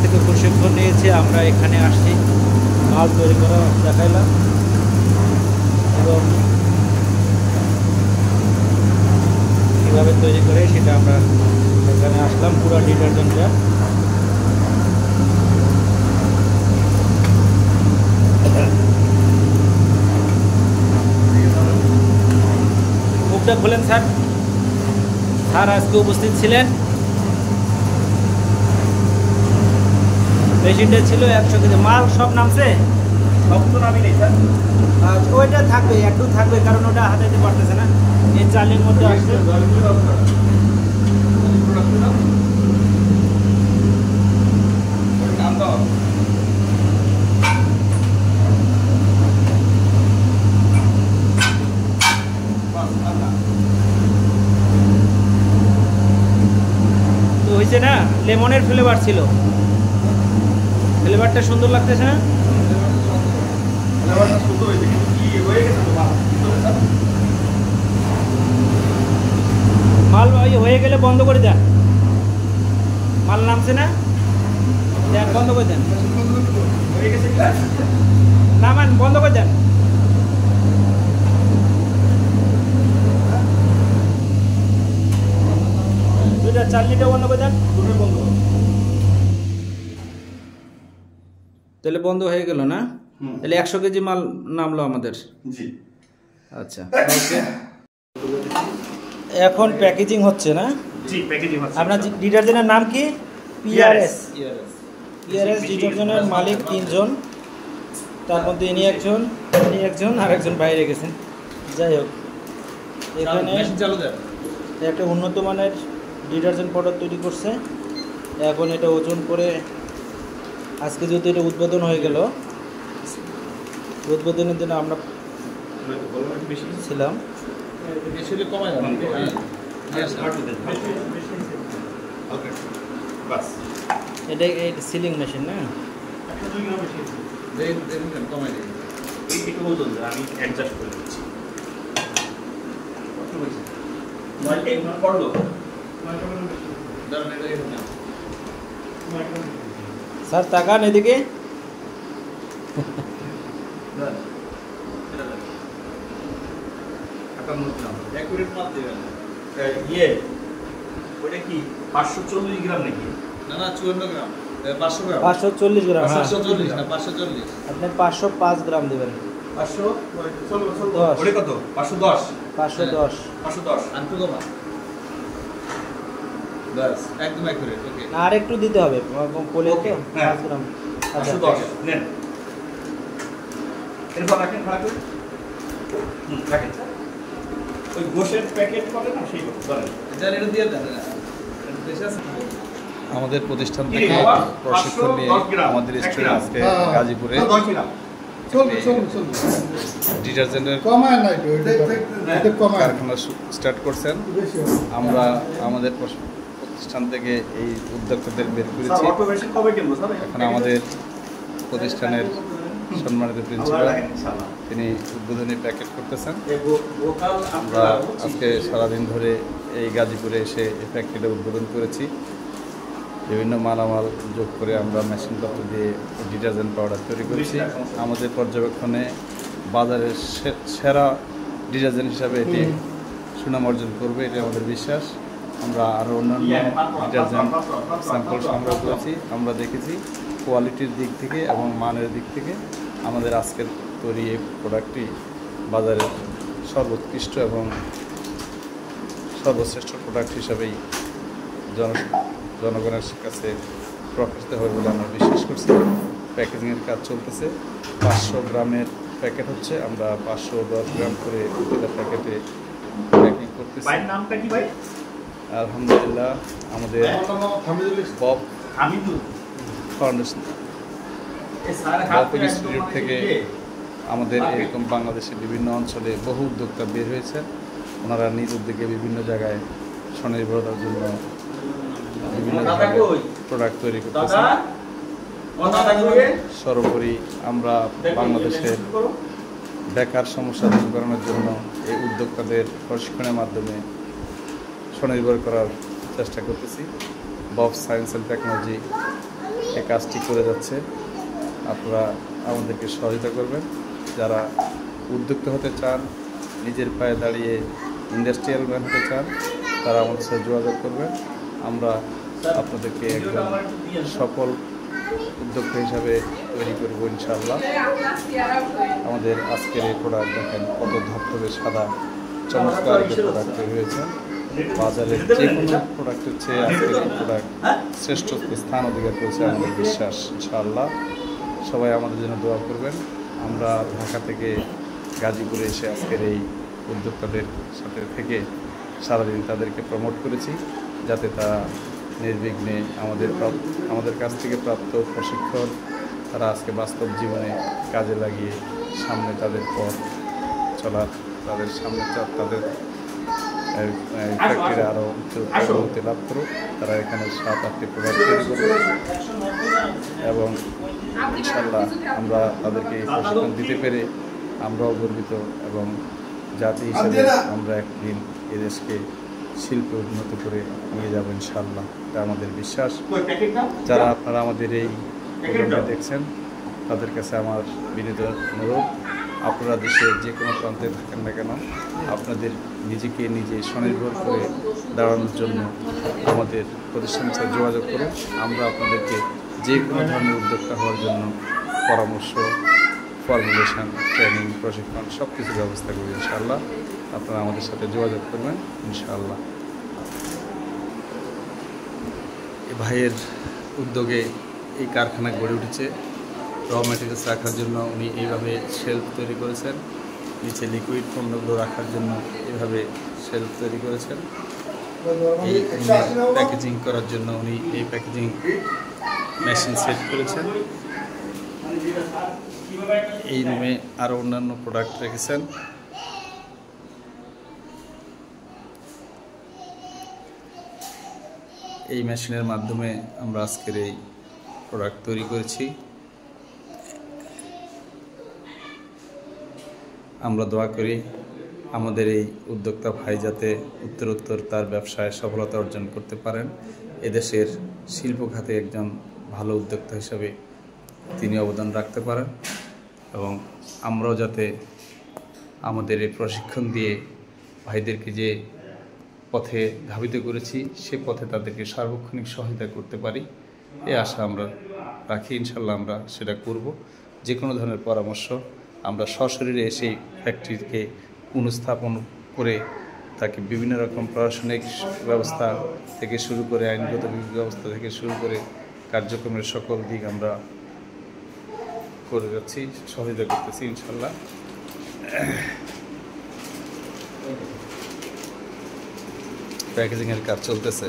থেকে প্রশিক্ষণ নিয়েছি। আমরা এখানে আসছি মাল তৈরি করা দেখাইলাম এবং কীভাবে তৈরি করে সেটা আমরা এখানে আসলাম। পুরো ডিটারজেন্টটা মুখটা খোলেন স্যার। স্যার আজকে উপস্থিত ছিলেন, মেশিনটা ছিল 100 কেজি মাল সব নামছে, সব তো নামি নেই স্যার। ওইটা থাকবে, একটু থাকবে, কারণ ওটা হাতাইতে পারতেছে না। এই চালের মধ্যে আসবে তো হয়েছে না। লেমনের ফ্লেভার ছিল, ফ্লেভারটা সুন্দর লাগতেছে না? মাল হয়ে গেলে বন্ধ করে দেন। মাল নামছে না, দেন বন্ধ করে দেন। নামান, বন্ধ করে দেন। দুইটা চালনিটা বন্ধ করে দেন। তাহলে বন্ধ হয়ে গেল না? তাহলে 100 কেজি মাল নামলো আমাদের। জি আচ্ছা, ওকে। এখন প্যাকেজিং হচ্ছে না? জি, প্যাকেজিং হচ্ছে। আপনার ডিটারজেন্টের নাম কি? পিআরএস। পিআরএস ডিটারজেন্টের মালিক 3 জন, তার মধ্যে ইনি একজন আর একজন বাইরে গেছেন। যাই হোক, এখানে একটা উন্নত মানের ডিটারজেন্ট পাউডার তৈরি করছে। এখন এটা ওজন করে আজকে যেহেতু এটা উদ্বোধন হয়ে গেল, উদ্বোধনের দিনে আমরা ছিলাম। এটা সিলিং মেশিন না? স্যার তাকান এদিকে। ইয়ে ওটা কি 540 গ্রাম নাকি? না না 54 গ্রাম, 500 গ্রাম, 540 গ্রাম, 540 না 540। আপনি 505 গ্রাম দিবেন। 510 ওটা কত? 510 510 510 আনতে কমা বাস, একদম অ্যাকুরেট। ওকে, আর একটু দিতে হবে কোলে তো 5 গ্রাম। 510 নেন। এরপর রাখেন ভালো করে। রাখেন ওই গোশের প্যাকেট করে না সেই বলেন। এটা দিয়ে দেন। আমাদের প্রতিষ্ঠান থেকে প্রশিক্ষণ নিয়ে আমাদের স্টুডেন্ট আজকে গাজীপুরে ডিটারজেন্টের কারখানা স্টার্ট করছেন। আমরা আমাদের প্রতিষ্ঠান থেকে এই উদ্যোক্তাদের বের করেছি। এখন আমাদের প্রতিষ্ঠানের সম্মানিত প্রিন্সিপাল তিনি উদ্বোধনী প্যাকেট করতেছেন। আমরা আজকে সারাদিন ধরে এই গাজীপুরে এসে এই ফ্যাক্টরিটা উদ্বোধন করেছি। বিভিন্ন মালামাল যোগ করে আমরা মেশিনপত্র দিয়ে ডিটারজেন্ট পাউডার তৈরি করেছি। আমাদের পর্যবেক্ষণে বাজারের সেরা ডিটারজেন্ট হিসাবে এটি সুনাম অর্জন করবে, এটি আমাদের বিশ্বাস। আমরা আরও অন্যান্য ডিটারজেন্ট স্যাম্পল সংগ্রহ করেছি। আমরা দেখেছি কোয়ালিটির দিক থেকে এবং মানের দিক থেকে আমাদের আজকের তৈরি এই প্রোডাক্টটি বাজারের সর্বোৎকৃষ্ট এবং সর্বশ্রেষ্ঠ প্রোডাক্ট হিসাবেই জনগণের কাছে প্রকাশিত হবে বলে আমরা বিশ্বাস করছি। প্যাকেজিংয়ের কাজ চলতেছে। 500 গ্রামের প্যাকেট হচ্ছে, আমরা 510 গ্রাম করে প্রতিটা প্যাকেটে প্যাকিং করতেছি। নামটা কি ভাই? আলহামদুলিল্লাহ, আমাদের বব ফাউন্ডেশন বব ইনস্টিটিউট থেকে আমাদের এরকম বাংলাদেশের বিভিন্ন অঞ্চলে বহু উদ্যোক্তা বের হয়েছে। ওনারা নিজ উদ্যোগে বিভিন্ন জায়গায় স্বনির্ভরতার জন্য বিভিন্ন প্রোডাক্ট তৈরি করতেছে। সর্বোপরি আমরা বাংলাদেশের বেকার সমস্যা দূর করানোর জন্য এই উদ্যোক্তাদের প্রশিক্ষণের মাধ্যমে স্বনির্ভর করার চেষ্টা করতেছি। বব সায়েন্স অ্যান্ড টেকনোলজি এই কাজটি করে যাচ্ছে। আপনারা আমাদেরকে সহযোগিতা করবেন। যারা উদ্যোক্তা হতে চান, নিজের পায়ে দাঁড়িয়ে ইন্ডাস্ট্রিয়াল ম্যান হতে চান, তারা আমাদের সাথে যোগাযোগ করবেন। আমরা আপনাদেরকে একজন সফল উদ্যোক্তা হিসাবে তৈরি করব ইনশাআল্লাহ। আমাদের আজকের এই প্রোডাক্ট দেখেন কত ধবধবে সাদা চমৎকার প্রোডাক্ট তৈরি হয়েছে। বাজারের যে কোনো প্রোডাক্টের চেয়ে আজকের এই প্রোডাক্ট শ্রেষ্ঠ স্থান অধিকার করেছে আমাদের বিশ্বাস ইনশাআল্লাহ। সবাই আমাদের জন্য দোয়া করবেন। আমরা ঢাকা থেকে গাজীপুরে এসে আজকের এই উদ্যোক্তাদের সাথে থেকে সারাদিন তাদেরকে প্রমোট করেছি, যাতে তারা নির্বিঘ্নে আমাদের কাছ থেকে প্রাপ্ত প্রশিক্ষণ তারা আজকে বাস্তব জীবনে কাজে লাগিয়ে সামনে তাদের পথ চলার, তাদের সামনে তাদের ফ্যাক্টরি আরও উন্নতি লাভ করুক। তারা এখানে 7-8টি প্রোডাক্ট তৈরি করবে এবং ইনশাআল্লাহ আমরা তাদেরকে এই প্রশিক্ষণ দিতে পেরে আমরাও গর্বিত এবং জাতি হিসেবে আমরা একদিন এদেশকে শিল্পে উন্নত করে নিয়ে যাব ইনশাআল্লাহ। এটা আমাদের বিশ্বাস। যারা আপনারা আমাদের এই প্রোগ্রামটা দেখছেন তাদের কাছে আমার বিনীত অনুরোধ, আপনারা দেশের যে কোনো প্রান্তে থাকেন না কেন, আপনাদের নিজেকে নিজে স্বনির্ভর করে দাঁড়ানোর জন্য আমাদের প্রতিষ্ঠানের সাথে যোগাযোগ করুন। আমরা আপনাদেরকে যে কোনো ধরনের উদ্যোক্তা হওয়ার জন্য পরামর্শ, ফর্মুলেশন, ট্রেনিং, প্রশিক্ষণ সব কিছু ব্যবস্থা করি ইনশাআল্লাহ। আপনারা আমাদের সাথে যোগাযোগ করবেন ইনশাআল্লাহ। এই ভাইয়ের উদ্যোগে এই কারখানা গড়ে উঠেছে। র ম্যাটেরিয়ালস রাখার জন্য উনি এইভাবে শেলফ তৈরি করেছেন, নিচে লিকুইড পণ্যগুলো রাখার জন্য এইভাবে শেলফ তৈরি করেছেন। এই প্যাকেজিং করার জন্য উনি এই প্যাকেজিং মেশিন সেট করেছেন। এই রুমে আরও অন্যান্য প্রোডাক্ট রেখেছেন। এই মেশিনের মাধ্যমে আমরা আজকের এই প্রোডাক্ট তৈরি করেছি। আমরা দোয়া করি আমাদের এই উদ্যোক্তা ভাই যাতে উত্তরোত্তর তার ব্যবসায় সফলতা অর্জন করতে পারেন, এদেশের শিল্প খাতে একজন ভালো উদ্যোক্তা হিসাবে তিনি অবদান রাখতে পারেন এবং আমরাও যাতে আমাদের এই প্রশিক্ষণ দিয়ে ভাইদেরকে যে পথে ধাবিত করেছি সে পথে তাদেরকে সার্বক্ষণিক সহায়তা করতে পারি, এই আশা আমরা রাখি। ইনশাল্লাহ আমরা সেটা করব। যে কোনো ধরনের পরামর্শ আমরা সশরীরে এসে ফ্যাক্টরিকে পুনঃস্থাপন করে তাকে বিভিন্ন রকম প্রশাসনিক ব্যবস্থা থেকে শুরু করে আইনগত ব্যবস্থা থেকে শুরু করে কার্যক্রমের সকল দিক আমরা করে যাচ্ছি, সহযোগিতা করতেছি ইনশাল্লাহ। প্যাকেজিংয়ের কাজ চলতেছে।